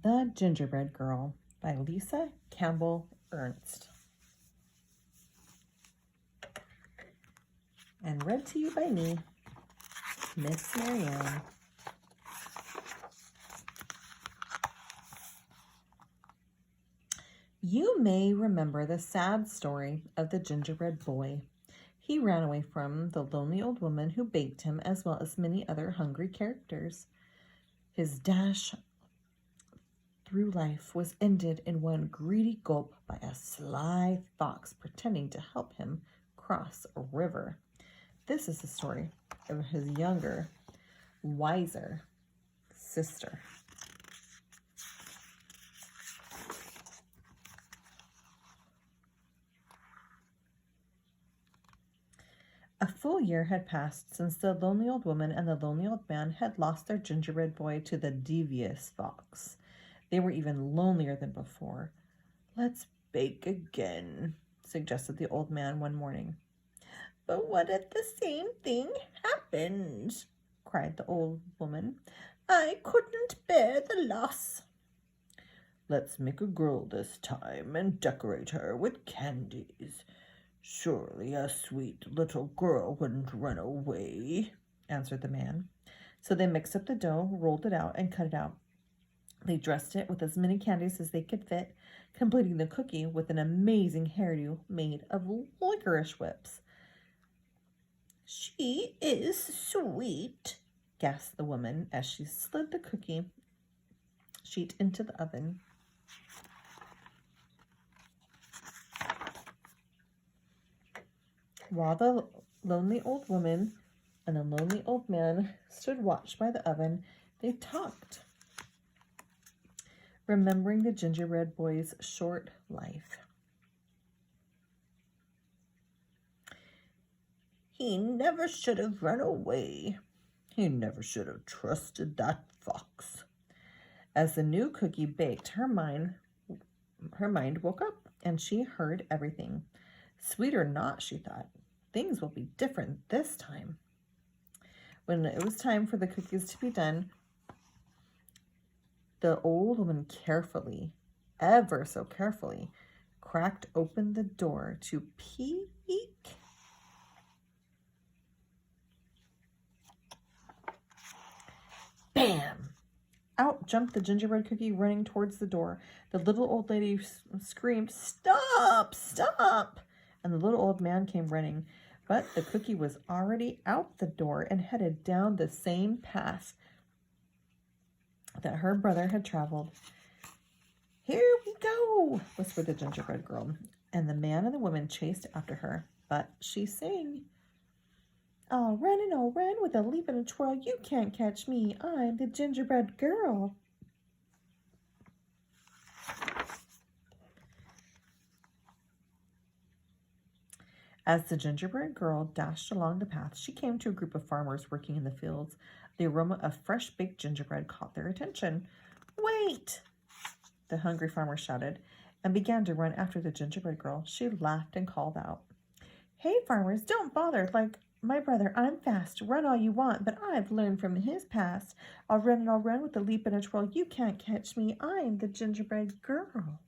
The Gingerbread Girl by Lisa Campbell Ernst. And read to you by me, Miss Marianne. You may remember the sad story of the gingerbread boy. He ran away from the lonely old woman who baked him, as well as many other hungry characters. His dash through life was ended in one greedy gulp by a sly fox pretending to help him cross a river. This is the story of his younger, wiser sister. A full year had passed since the lonely old woman and the lonely old man had lost their gingerbread boy to the devious fox. They were even lonelier than before. "Let's bake again," suggested the old man one morning. "But what if the same thing happened?" cried the old woman. "I couldn't bear the loss." "Let's make a girl this time and decorate her with candies. Surely a sweet little girl wouldn't run away," answered the man. So they mixed up the dough, rolled it out, and cut it out. They dressed it with as many candies as they could fit, completing the cookie with an amazing hairdo made of licorice whips. "She is sweet," gasped the woman as she slid the cookie sheet into the oven. While the lonely old woman and the lonely old man stood watch by the oven, they talked, remembering the gingerbread boy's short life. "He never should have run away. He never should have trusted that fox." As the new cookie baked, her mind woke up and she heard everything. Sweet or not, she thought, things will be different this time. When it was time for the cookies to be done, the old woman carefully, ever so carefully, cracked open the door to peek. Bam! Out jumped the gingerbread cookie, running towards the door. The little old lady screamed, "Stop! Stop!" And the little old man came running. But the cookie was already out the door and headed down the same path that her brother had traveled. "Here we go," whispered the gingerbread girl, and the man and the woman chased after her. But she sang, "I'll run and I'll run with a leap and a twirl. You can't catch me. I'm the gingerbread girl." As the gingerbread girl dashed along the path, she came to a group of farmers working in the fields. The aroma of fresh baked gingerbread caught their attention. "Wait!" the hungry farmer shouted, and began to run after the gingerbread girl. She laughed and called out, "Hey, farmers, don't bother like my brother. I'm fast. Run all you want, but I've learned from his past. I'll run and I'll run with a leap and a twirl. You can't catch me. I'm the gingerbread girl."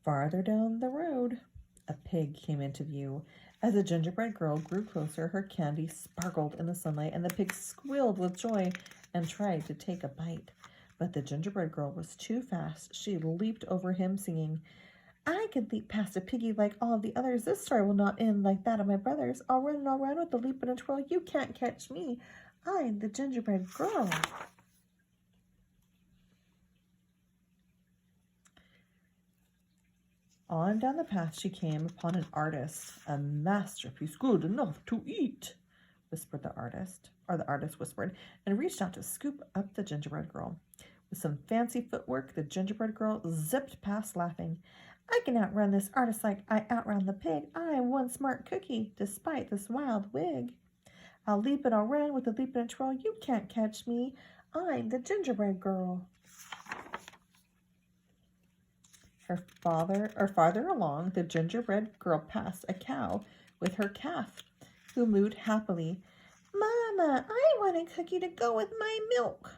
Farther down the road, a pig came into view. As the gingerbread girl grew closer, her candy sparkled in the sunlight, and the pig squealed with joy and tried to take a bite. But the gingerbread girl was too fast. She leaped over him, singing, "I could leap past a piggy like all of the others. This story will not end like that of my brothers. I'll run and I'll run with a leap and a twirl. You can't catch me. I'm the gingerbread girl." On down the path she came upon an artist. "A masterpiece good enough to eat," whispered the artist, or the artist whispered, and reached out to scoop up the gingerbread girl. With some fancy footwork, the gingerbread girl zipped past, laughing. "I can outrun this artist like I outrun the pig. I'm one smart cookie, despite this wild wig. I'll leap and I'll run with a leap and a twirl. You can't catch me. I'm the gingerbread girl." Farther along, the gingerbread girl passed a cow with her calf, who mooed happily. "My Grandma, I want a cookie to go with my milk.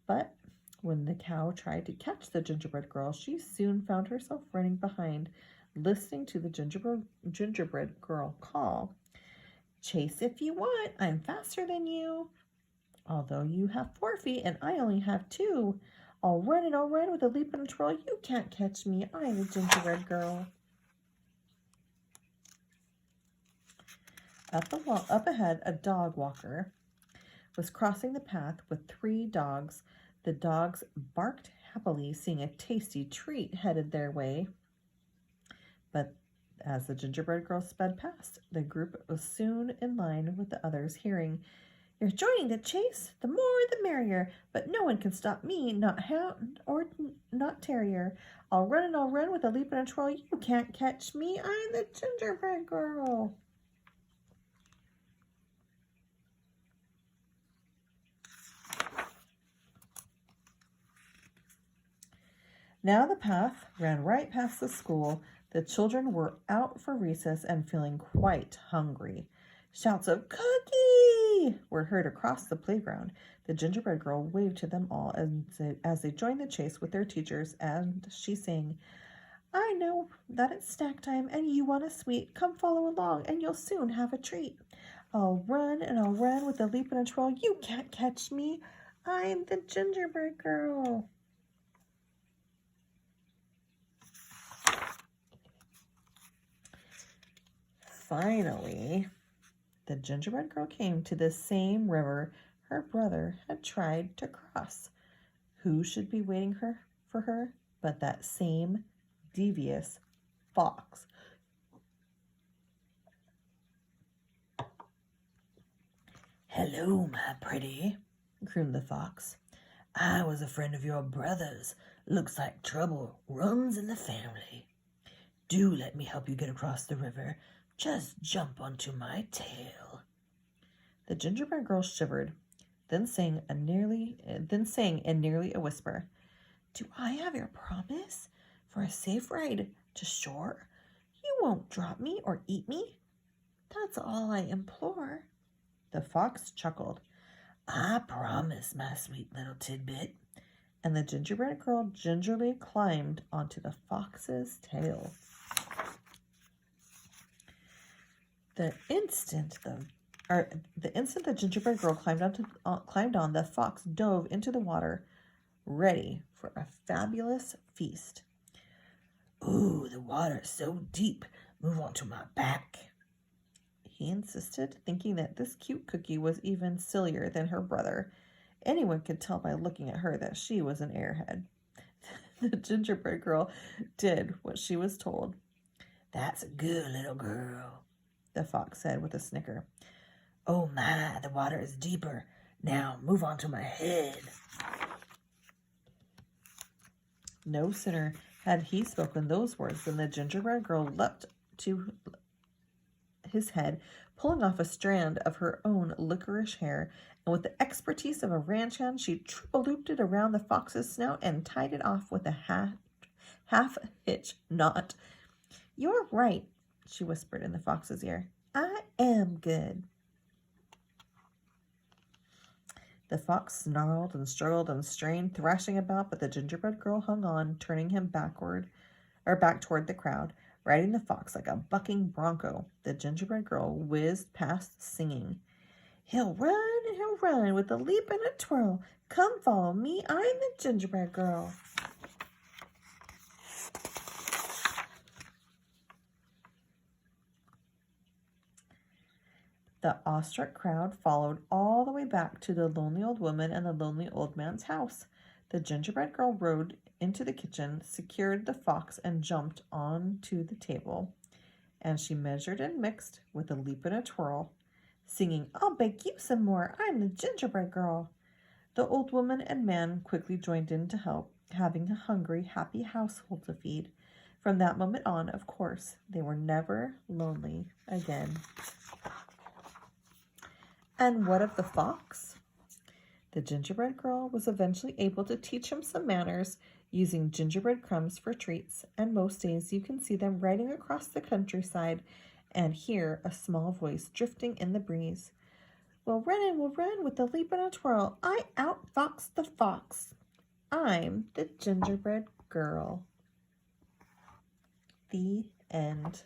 But when the cow tried to catch the gingerbread girl, she soon found herself running behind, listening to the gingerbread girl call, "Chase if you want, I'm faster than you. Although you have 4 feet and I only have 2. I'll run and I'll run with a leap and a twirl. You can't catch me, I'm the gingerbread girl." Up ahead, a dog walker was crossing the path with 3 dogs. The dogs barked happily, seeing a tasty treat headed their way. But as the gingerbread girl sped past, the group was soon in line with the others, hearing, "You're joining the chase? The more the merrier. But no one can stop me, not hound or not terrier. I'll run and I'll run with a leap and a twirl. You can't catch me, I'm the gingerbread girl." Now the path ran right past the school. The children were out for recess and feeling quite hungry. Shouts of "Cookie!" were heard across the playground. The gingerbread girl waved to them all as they joined the chase with their teachers, and she sang, "I know that it's snack time and you want a sweet. Come follow along and you'll soon have a treat. I'll run and I'll run with a leap and a twirl. You can't catch me, I'm the gingerbread girl." Finally, the gingerbread girl came to the same river her brother had tried to cross. Who should be waiting for her but that same devious fox? "Hello, my pretty," crooned the fox. "I was a friend of your brother's. Looks like trouble runs in the family. Do let me help you get across the river. Just jump onto my tail." The gingerbread girl shivered, then sang in nearly a whisper, "Do I have your promise for a safe ride to shore? You won't drop me or eat me? That's all I implore." The fox chuckled. "I promise, my sweet little tidbit." And the gingerbread girl gingerly climbed onto the fox's tail. The instant the gingerbread girl climbed on, the fox dove into the water, ready for a fabulous feast. "Ooh, the water's so deep. Move on to my back," he insisted, thinking that this cute cookie was even sillier than her brother. Anyone could tell by looking at her that she was an airhead. The gingerbread girl did what she was told. "That's a good little girl," the fox said with a snicker. "Oh my, the water is deeper. Now move on to my head." No sooner had he spoken those words than the gingerbread girl leapt to his head, pulling off a strand of her own licorice hair, and with the expertise of a ranch hand, she triple-looped it around the fox's snout and tied it off with a half-hitch knot. "You're right," she whispered in the fox's ear. "I am good." The fox snarled and struggled and strained, thrashing about, but the gingerbread girl hung on, turning him back toward the crowd, riding the fox like a bucking bronco. The gingerbread girl whizzed past, singing, He'll run with a leap and a twirl. Come follow me, I'm the gingerbread girl." The awestruck crowd followed all the way back to the lonely old woman and the lonely old man's house. The gingerbread girl rode into the kitchen, secured the fox, and jumped onto the table. And she measured and mixed with a leap and a twirl, singing, "I'll bake you some more, I'm the gingerbread girl." The old woman and man quickly joined in to help, having a hungry, happy household to feed. From that moment on, of course, they were never lonely again. And what of the fox? The gingerbread girl was eventually able to teach him some manners, using gingerbread crumbs for treats, and most days you can see them riding across the countryside and hear a small voice drifting in the breeze. We'll run with a leap and a twirl. I outfox the fox. I'm the gingerbread girl. The end.